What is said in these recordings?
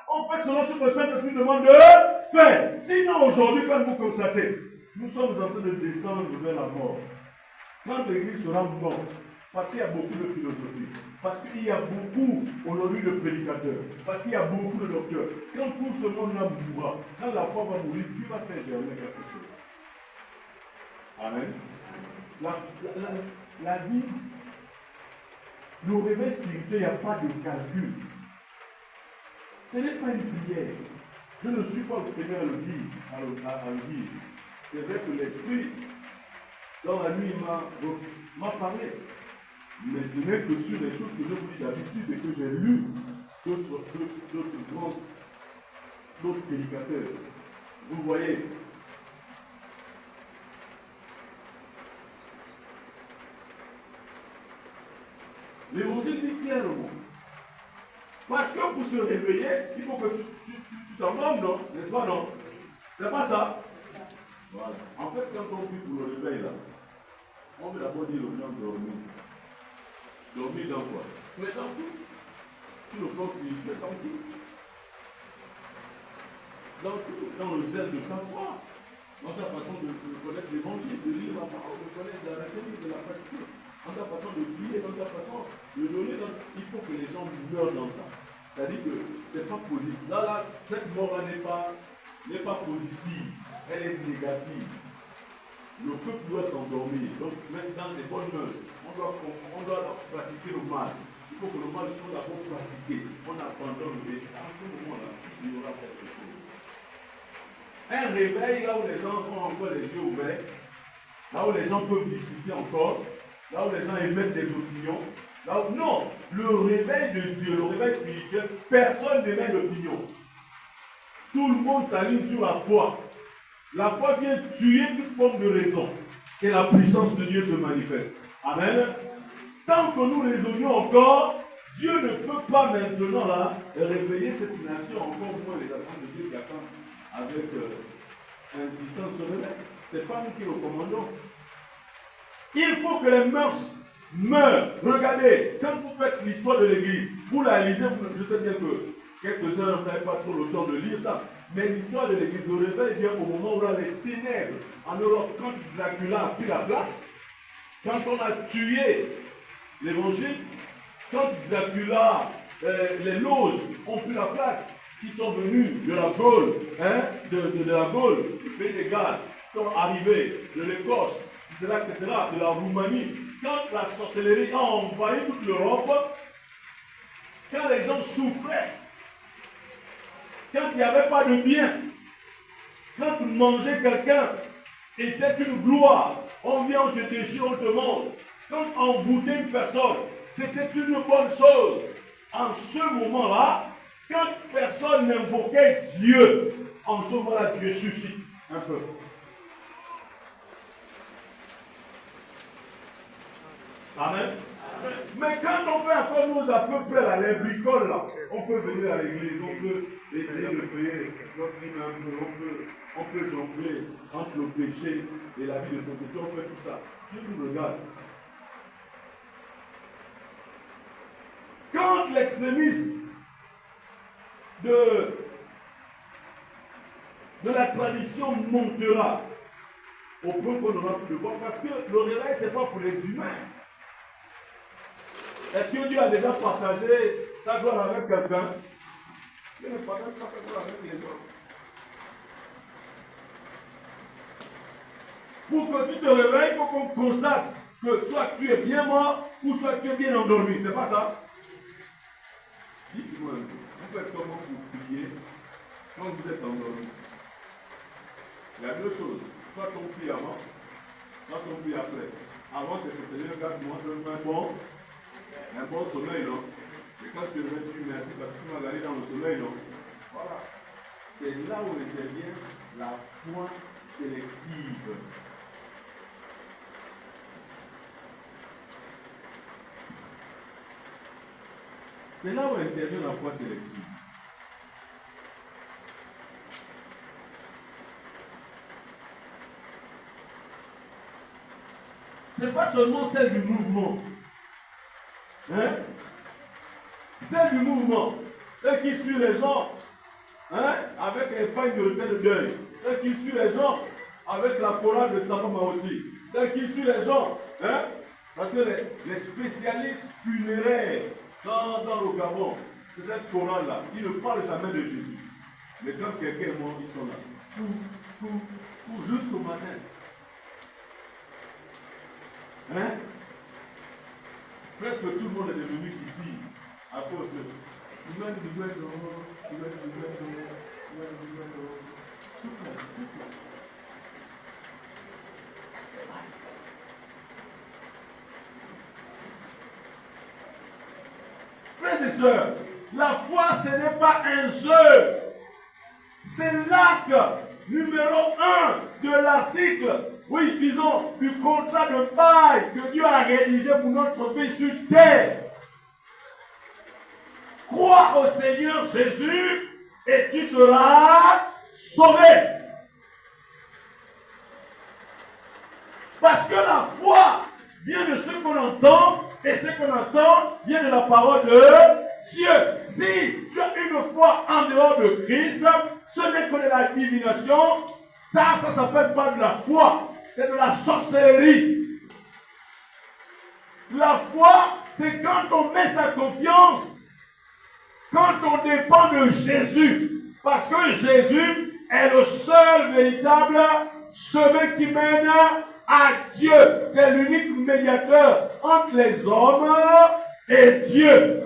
on fait selon ce que le Saint-Esprit demande de faire. Sinon, aujourd'hui, quand vous constatez, nous sommes en train de descendre vers la mort. Quand l'Église sera morte, parce qu'il y a beaucoup de philosophie, parce qu'il y a beaucoup aujourd'hui de prédicateurs, parce qu'il y a beaucoup de docteurs, quand tout ce monde-là mourra, quand la foi va mourir, Dieu va faire germer quelque chose. Amen. La vie, le réveil spirituel, il n'y a pas de calcul. Ce n'est pas une prière. Je ne suis pas le premier à le dire. C'est vrai que l'Esprit, dans la nuit, m'a parlé. Mais ce n'est que sur les choses que je vous dis d'habitude et que j'ai lu d'autres prédicateurs. Vous voyez, l'Évangile dit clairement. Parce que pour se réveiller, il faut que tu t'endormes, non? N'est-ce pas, non? C'est pas ça? Voilà. En fait, quand on prie pour le réveil, là, on veut d'abord dire aux gens de dormir. Dormir dans quoi? Mais dans tout. Sur le plan spirituel, dans tout. Dans tout. Dans le zèle de ta foi. Dans ta façon de connaître l'évangile, de lire la parole, de connaître la théorie, de la pratique. Dans ta façon de prier, dans ta façon de donner. Il faut que les gens meurent dans ça. C'est-à-dire que ce n'est pas positif. Là, cette mort-là n'est pas positive. Elle est négative. Le peuple doit s'endormir. Donc, même dans les bonnes mœurs, on doit pratiquer le mal. Il faut que le mal soit d'abord pratiqué. On abandonne le péché. À ce moment-là, il y aura quelque chose. Un réveil là où les gens ont encore les yeux ouverts, là où les gens peuvent discuter encore, là où les gens émettent des opinions. Là où, non, le réveil de Dieu, le réveil spirituel, personne n'émet d'opinion. Tout le monde s'aligne sur la foi. La foi vient tuer toute forme de raison. Et la puissance de Dieu se manifeste. Amen. Tant que nous raisonnions encore, Dieu ne peut pas maintenant là réveiller cette nation, encore moins les enfants de Dieu qui attendent avec insistance sur le réveil. Ce n'est pas nous qui le commandons. Il faut que les mœurs meurent. Regardez, quand vous faites l'histoire de l'Église, vous la lisez, je sais bien que quelques-uns n'avaient pas trop le temps de lire ça, mais l'histoire de l'Église, le réveil vient au moment où là, les ténèbres en Europe, quand Dracula a pris la place, quand on a tué l'Évangile, quand Dracula, les loges ont pris la place, qui sont venus de la Gaule, de la Gaule, du pays des Galles, sont arrivés de l'Écosse, etc., de la Roumanie. Quand la sorcellerie a envahi toute l'Europe, quand les gens souffraient, quand il n'y avait pas de bien, quand manger quelqu'un était une gloire, on vient, on te déchire, on te mange. Quand envoûter une personne, c'était une bonne chose. En ce moment-là, quand personne n'invoquait Dieu, en ce moment-là, Dieu suscite un peu. Amen. Mais quand on fait encore nous à peu près à les bricoles là, on peut venir à l'église, on peut essayer de payer notre vie un peu, on peut jongler entre le péché et la vie de sainteté, on fait tout ça. Dieu nous regarde. Quand l'extrémisme de la tradition montera, au point qu'on n'aura plus de voir, parce que le réveil, ce n'est pas pour les humains. Est-ce que Dieu a déjà partagé sa gloire avec quelqu'un? Dieu ne partage pas sa gloire avec les autres. Pour que tu te réveilles, il faut qu'on constate que soit tu es bien mort ou soit tu es bien endormi. C'est pas ça? Dites-moi un peu. Vous faites comment pour prier quand vous êtes endormi? Il y a deux choses. Soit on prie avant, soit on prie après. Avant, c'est que le Seigneur garde un bon sommeil, non? Et quand tu te réveilles, tu dis merci parce que tu m'as gardé dans le sommeil, non? Voilà. C'est là où intervient la foi sélective. C'est là où intervient la foi sélective. Ce n'est pas seulement celle du mouvement. Hein? Celle du mouvement. Celle qui suit les gens, hein, avec les feuilles de requin de deuil. Celle qui suit les gens avec la chorale de Tsapa Maoti. Celle qui suit les gens, hein, parce que les spécialistes funéraires dans le Gabon, c'est cette chorale-là. Ils ne parlent jamais de Jésus. Mais quand quelqu'un est mort, ils sont là. Jusqu'au matin. Hein? Presque tout le monde est devenu ici à cause de frères et sœurs, la foi ce n'est pas un jeu. C'est l'acte numéro 1 de l'article, oui, disons, du contrat de bail que Dieu a rédigé pour notre vie sur terre. Crois au Seigneur Jésus et tu seras sauvé. Parce que la foi vient de ce qu'on entend et ce qu'on entend vient de la parole de Dieu. Si tu as une foi en dehors de Christ, ce n'est que de la divination. Ça ne s'appelle pas de la foi, c'est de la sorcellerie. La foi, c'est quand on met sa confiance, quand on dépend de Jésus. Parce que Jésus est le seul véritable chemin qui mène à Dieu. C'est l'unique médiateur entre les hommes et Dieu.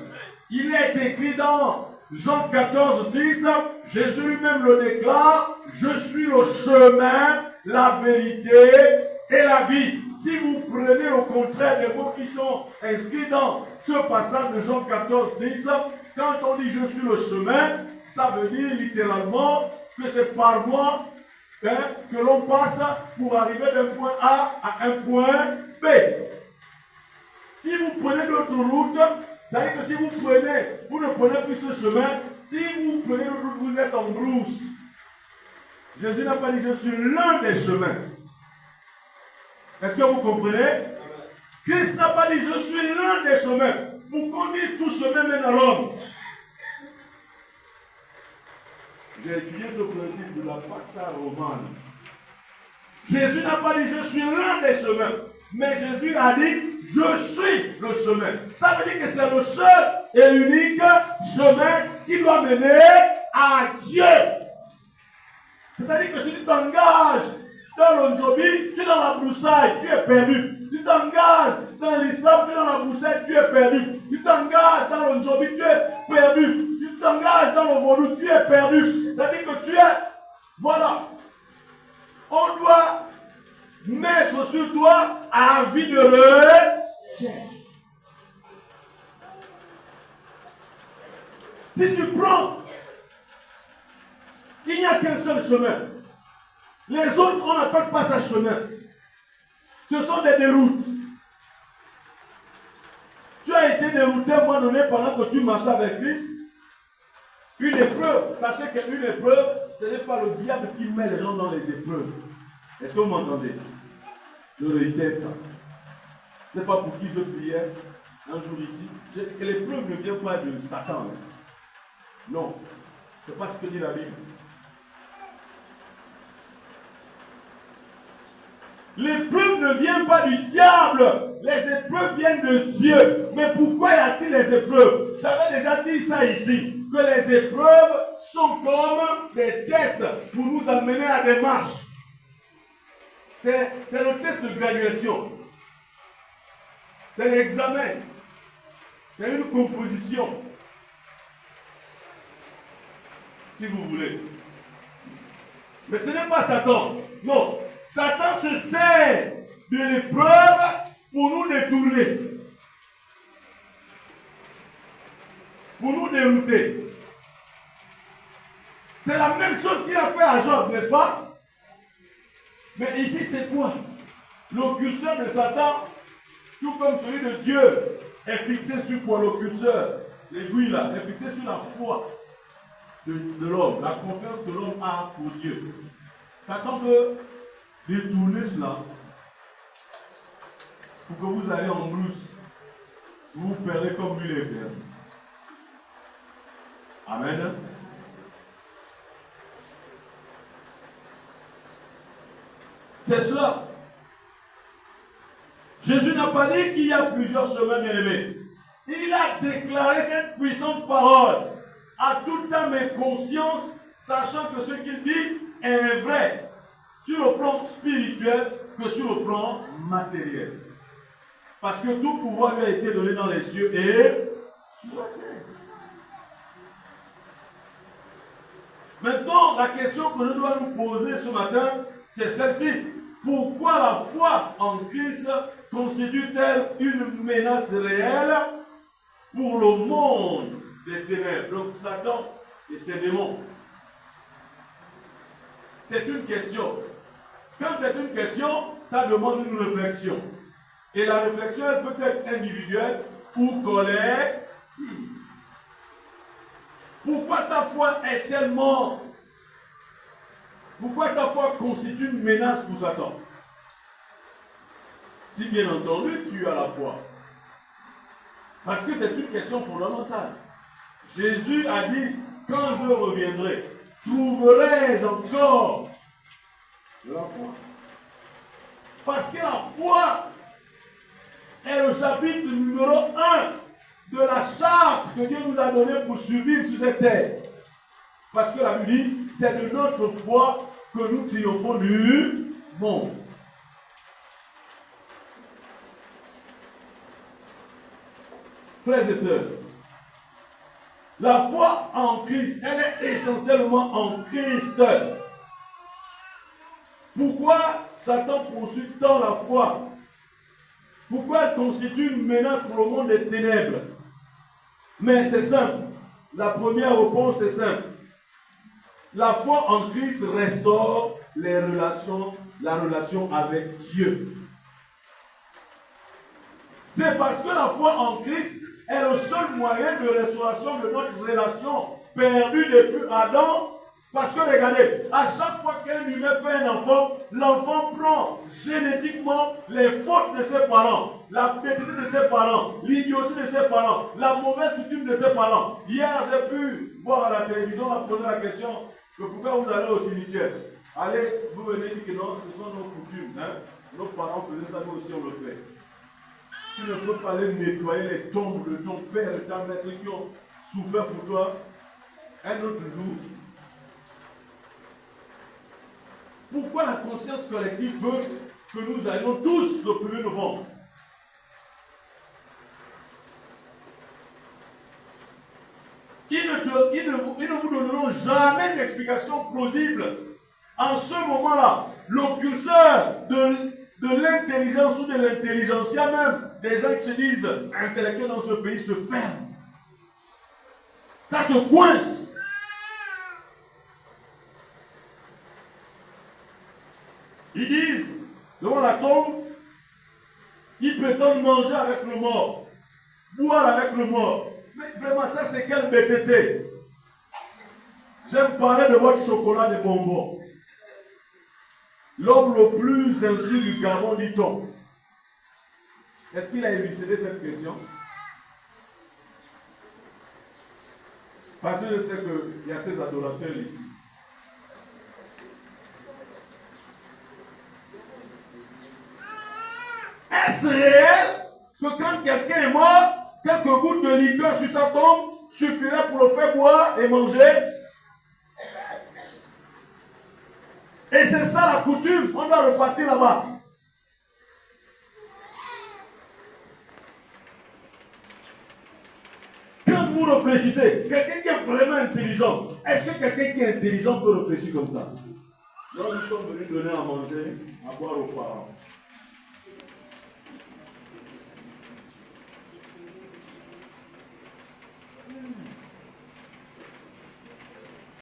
Il est écrit dans Jean 14, 6, Jésus lui-même le déclare, je suis le chemin, la vérité et la vie. Si vous prenez au contraire des mots qui sont inscrits dans ce passage de Jean 14, 6, quand on dit je suis le chemin, ça veut dire littéralement que c'est par moi que l'on passe pour arriver d'un point A à un point B. Si vous prenez d'autres routes, ça veut dire que si vous ne prenez plus ce chemin, si vous prenez l'autre route, vous êtes en brousse. Jésus n'a pas dit je suis l'un des chemins. Est-ce que vous comprenez? Christ n'a pas dit je suis l'un des chemins. Pour qu'on dise tout chemin mène à l'homme. J'ai étudié ce principe de la Pax romane. Jésus n'a pas dit je suis l'un des chemins. Mais Jésus a dit je suis le chemin. Ça veut dire que c'est le seul et unique chemin qui doit mener à Dieu. C'est-à-dire que si tu t'engages dans l'Ondjobi, tu es dans la broussaille, tu es perdu. Tu t'engages dans l'islam, tu es dans la broussaille, tu es perdu. Tu t'engages dans l'Ondjobi, tu es perdu. Tu t'engages dans le vaudou, tu es perdu. C'est-à-dire que tu es... Voilà. On doit mettre sur toi un vie de recherche. Si tu prends, il n'y a qu'un seul chemin. Les autres, on n'appelle pas ça chemin. Ce sont des déroutes. Tu as été dérouté à un moment donné pendant que tu marchais avec Christ. Une épreuve. Sachez qu'une épreuve, ce n'est pas le diable qui met les gens dans les épreuves. Est-ce que vous m'entendez? Je réitère ça. Ce n'est pas pour qui je priais un jour ici. Que l'épreuve ne vient pas de Satan. Non. Ce n'est pas ce que dit la Bible. L'épreuve ne vient pas du diable. Les épreuves viennent de Dieu. Mais pourquoi y a-t-il les épreuves? J'avais déjà dit ça ici. Que les épreuves sont comme des tests pour nous amener à des marches. C'est le test de graduation. C'est l'examen. C'est une composition. Si vous voulez. Mais ce n'est pas Satan. Non. Satan se sert de l'épreuve pour nous détourner. Pour nous dérouter. C'est la même chose qu'il a fait à Job, n'est-ce pas? Mais ici, c'est quoi? Le curseur de Satan, tout comme celui de Dieu, est fixé sur quoi? Le curseur, l'aiguille là, est fixé sur la foi de l'homme, la confiance que l'homme a pour Dieu. Satan veut détourner cela pour que vous allez en brousse. Vous vous perdez comme lui les perd. Amen. C'est cela. Jésus n'a pas dit qu'il y a plusieurs chemins, bien-aimés. Il a déclaré cette puissante parole à toute âme et conscience, sachant que ce qu'il dit est vrai sur le plan spirituel que sur le plan matériel. Parce que tout pouvoir lui a été donné dans les cieux et sur la terre. Maintenant, la question que je dois nous poser ce matin, c'est celle-ci. Pourquoi la foi en Christ constitue-t-elle une menace réelle pour le monde des ténèbres, donc Satan et ses démons? C'est une question. Quand c'est une question, ça demande une réflexion. Et la réflexion, elle peut être individuelle ou collective. Pourquoi ta foi est tellement... Pourquoi ta foi constitue une menace pour Satan? Si bien entendu, tu as la foi. Parce que c'est une question fondamentale. Jésus a dit, quand je reviendrai, trouverai-je encore de la foi? Parce que la foi est le chapitre numéro 1 de la charte que Dieu nous a donnée pour survivre sur cette terre. Parce que la Bible dit, c'est de notre foi que nous triomphons du monde. Frères et sœurs, la foi en Christ, elle est essentiellement en Christ. Pourquoi Satan poursuit tant la foi? Pourquoi elle constitue une menace pour le monde des ténèbres? Mais c'est simple. La première réponse est simple. La foi en Christ restaure la relation avec Dieu. C'est parce que la foi en Christ est le seul moyen de restauration de notre relation perdue depuis Adam. Parce que regardez, à chaque fois qu'un humain fait un enfant, l'enfant prend génétiquement les fautes de ses parents, la bêtise de ses parents, l'idiotie de ses parents, la mauvaise coutume de ses parents. Hier, j'ai pu voir à la télévision, on a posé la question que pourquoi vous allez au cimetière? Allez, vous venez dire que non, ce sont nos coutumes. Hein? Nos parents faisaient ça, nous aussi on le fait. Tu ne peux pas aller nettoyer les tombes de ton père et de ta mère, ceux qui ont souffert pour toi, un autre jour. Pourquoi la conscience collective veut que nous allions tous le 1er novembre? Ils ne vous donneront jamais une explication plausible. En ce moment-là, le curseur de l'intelligence ou de l'intelligentsia même, des gens qui se disent intellectuels dans ce pays se ferme. Ça se coince. Ils disent, devant la tombe, ils prétendent manger avec le mort, boire avec le mort. Mais vraiment, ça c'est quelle bêteté. J'aime parler de votre chocolat de bonbons. L'homme le plus instruit du Gabon, dit-on. Est-ce qu'il a élucidé cette question? Parce que je sais qu'il y a ces adorateurs ici. Est-ce réel que quand quelqu'un est mort, quelques gouttes de liqueur sur sa tombe suffiraient pour le faire boire et manger? Et c'est ça la coutume, on doit repartir là-bas. Quand vous réfléchissez, quelqu'un qui est vraiment intelligent, est-ce que quelqu'un qui est intelligent peut réfléchir comme ça? Donc nous sommes venus donner à manger, à boire aux parents.